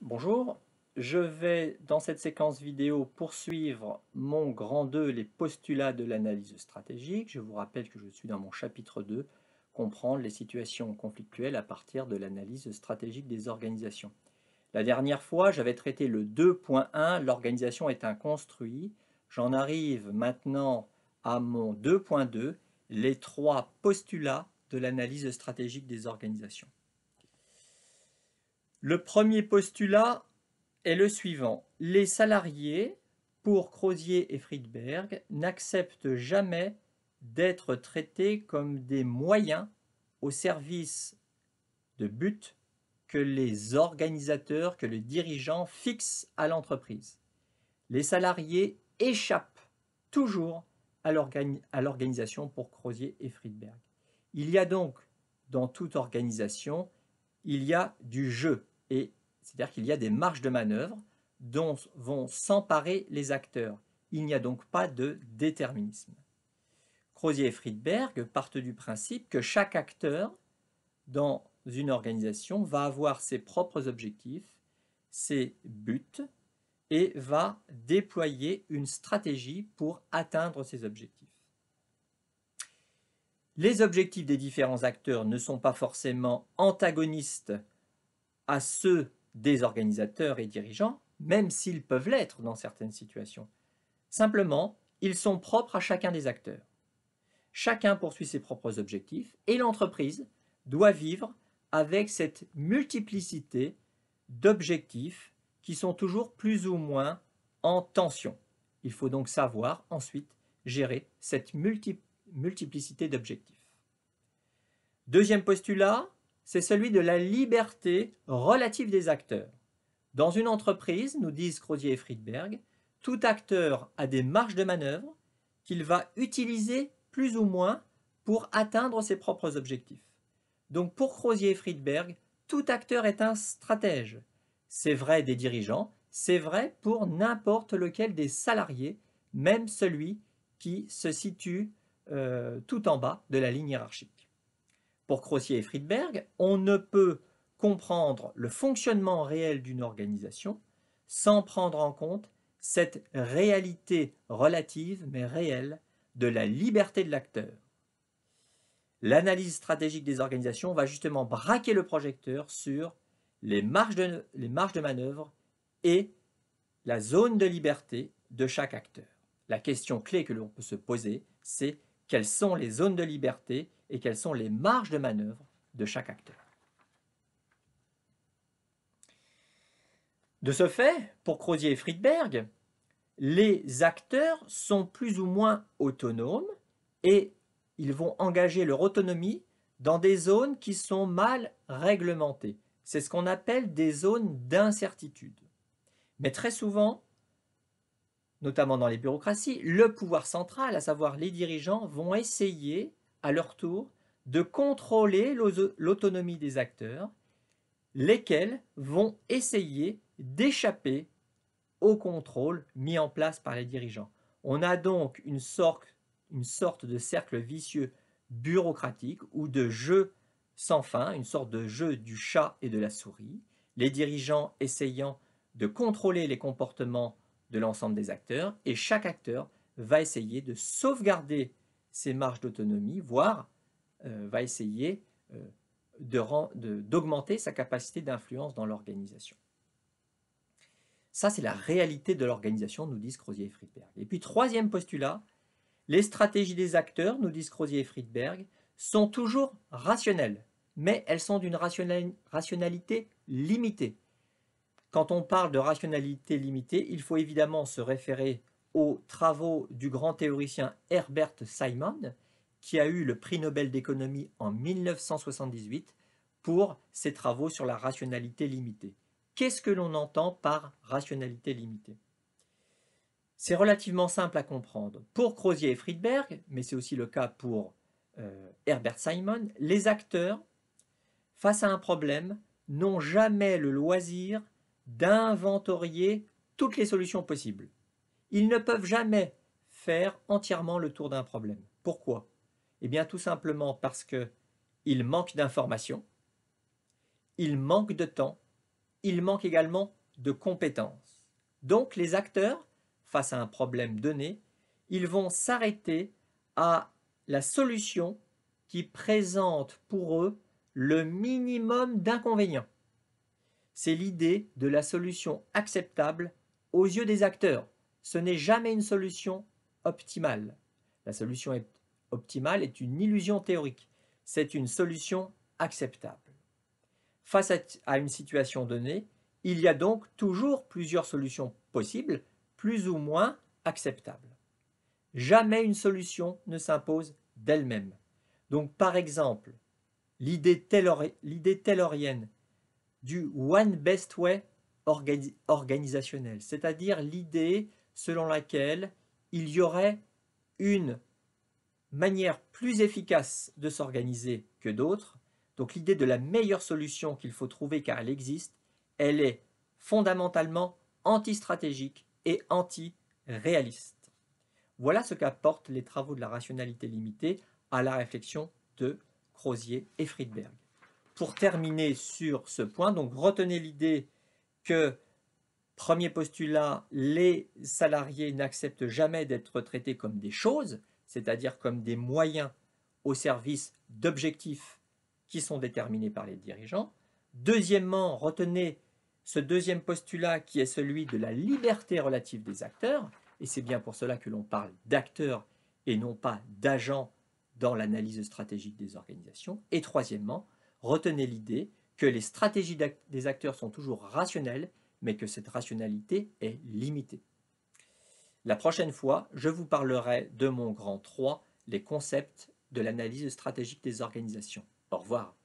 Bonjour, je vais dans cette séquence vidéo poursuivre mon grand 2, les postulats de l'analyse stratégique. Je vous rappelle que je suis dans mon chapitre 2, comprendre les situations conflictuelles à partir de l'analyse stratégique des organisations. La dernière fois, j'avais traité le 2.1, l'organisation est un construit. J'en arrive maintenant à mon 2.2, les 3 postulats de l'analyse stratégique des organisations. Le premier postulat est le suivant. Les salariés, pour Crozier et Friedberg, n'acceptent jamais d'être traités comme des moyens au service de buts que les organisateurs, que les dirigeants fixent à l'entreprise. Les salariés échappent toujours à l'organisation pour Crozier et Friedberg. Il y a donc, dans toute organisation, il y a du jeu, et c'est-à-dire qu'il y a des marges de manœuvre dont vont s'emparer les acteurs. Il n'y a donc pas de déterminisme. Crozier et Friedberg partent du principe que chaque acteur dans une organisation va avoir ses propres objectifs, ses buts, et va déployer une stratégie pour atteindre ces objectifs. Les objectifs des différents acteurs ne sont pas forcément antagonistes à ceux des organisateurs et dirigeants, même s'ils peuvent l'être dans certaines situations. Simplement, ils sont propres à chacun des acteurs. Chacun poursuit ses propres objectifs et l'entreprise doit vivre avec cette multiplicité d'objectifs qui sont toujours plus ou moins en tension. Il faut donc savoir ensuite gérer cette multiplicité d'objectifs. Deuxième postulat, c'est celui de la liberté relative des acteurs. Dans une entreprise, nous disent Crozier et Friedberg, tout acteur a des marges de manœuvre qu'il va utiliser plus ou moins pour atteindre ses propres objectifs. Donc pour Crozier et Friedberg, tout acteur est un stratège. C'est vrai des dirigeants, c'est vrai pour n'importe lequel des salariés, même celui qui se situe tout en bas de la ligne hiérarchique. Pour Crozier et Friedberg, on ne peut comprendre le fonctionnement réel d'une organisation sans prendre en compte cette réalité relative mais réelle de la liberté de l'acteur. L'analyse stratégique des organisations va justement braquer le projecteur sur les marges de manœuvre et la zone de liberté de chaque acteur. La question clé que l'on peut se poser, c'est quelles sont les zones de liberté et quelles sont les marges de manœuvre de chaque acteur. De ce fait, pour Crozier et Friedberg, les acteurs sont plus ou moins autonomes et ils vont engager leur autonomie dans des zones qui sont mal réglementées. C'est ce qu'on appelle des zones d'incertitude. Mais très souvent, notamment dans les bureaucraties, le pouvoir central, à savoir les dirigeants, vont essayer à leur tour de contrôler l'autonomie des acteurs, lesquels vont essayer d'échapper au contrôle mis en place par les dirigeants. On a donc une sorte de cercle vicieux bureaucratique ou de jeu sans fin, une sorte de jeu du chat et de la souris, les dirigeants essayant de contrôler les comportements de l'ensemble des acteurs, et chaque acteur va essayer de sauvegarder ses marges d'autonomie, voire va essayer d'augmenter sa capacité d'influence dans l'organisation. Ça, c'est la réalité de l'organisation, nous disent Crozier et Friedberg. Et puis, troisième postulat, les stratégies des acteurs, nous disent Crozier et Friedberg, sont toujours rationnelles, mais elles sont d'une rationalité limitée. Quand on parle de rationalité limitée, il faut évidemment se référer aux travaux du grand théoricien Herbert Simon, qui a eu le prix Nobel d'économie en 1978 pour ses travaux sur la rationalité limitée. Qu'est-ce que l'on entend par rationalité limitée? C'est relativement simple à comprendre. Pour Crozier et Friedberg, mais c'est aussi le cas pour Herbert Simon, les acteurs, face à un problème, n'ont jamais le loisir d'inventorier toutes les solutions possibles. Ils ne peuvent jamais faire entièrement le tour d'un problème. Pourquoi? Eh bien tout simplement parce qu'il manque d'informations, il manque de temps, il manque également de compétences. Donc les acteurs, face à un problème donné, ils vont s'arrêter à la solution qui présente pour eux le minimum d'inconvénients. C'est l'idée de la solution acceptable aux yeux des acteurs. Ce n'est jamais une solution optimale. La solution optimale est une illusion théorique. C'est une solution acceptable. Face à une situation donnée, il y a donc toujours plusieurs solutions possibles, plus ou moins acceptables. Jamais une solution ne s'impose d'elle-même. Donc par exemple, l'idée taylorienne du one best way organisationnel, c'est-à-dire l'idée selon laquelle il y aurait une manière plus efficace de s'organiser que d'autres. Donc l'idée de la meilleure solution qu'il faut trouver car elle existe, elle est fondamentalement anti-stratégique et anti-réaliste. Voilà ce qu'apportent les travaux de la rationalité limitée à la réflexion de Crozier et Friedberg. Pour terminer sur ce point, donc retenez l'idée que, premier postulat, les salariés n'acceptent jamais d'être traités comme des choses, c'est-à-dire comme des moyens au service d'objectifs qui sont déterminés par les dirigeants. Deuxièmement, retenez ce deuxième postulat qui est celui de la liberté relative des acteurs, et c'est bien pour cela que l'on parle d'acteurs et non pas d'agents dans l'analyse stratégique des organisations. Et troisièmement, retenez l'idée que les stratégies des acteurs sont toujours rationnelles, mais que cette rationalité est limitée. La prochaine fois, je vous parlerai de mon grand 3, les concepts de l'analyse stratégique des organisations. Au revoir.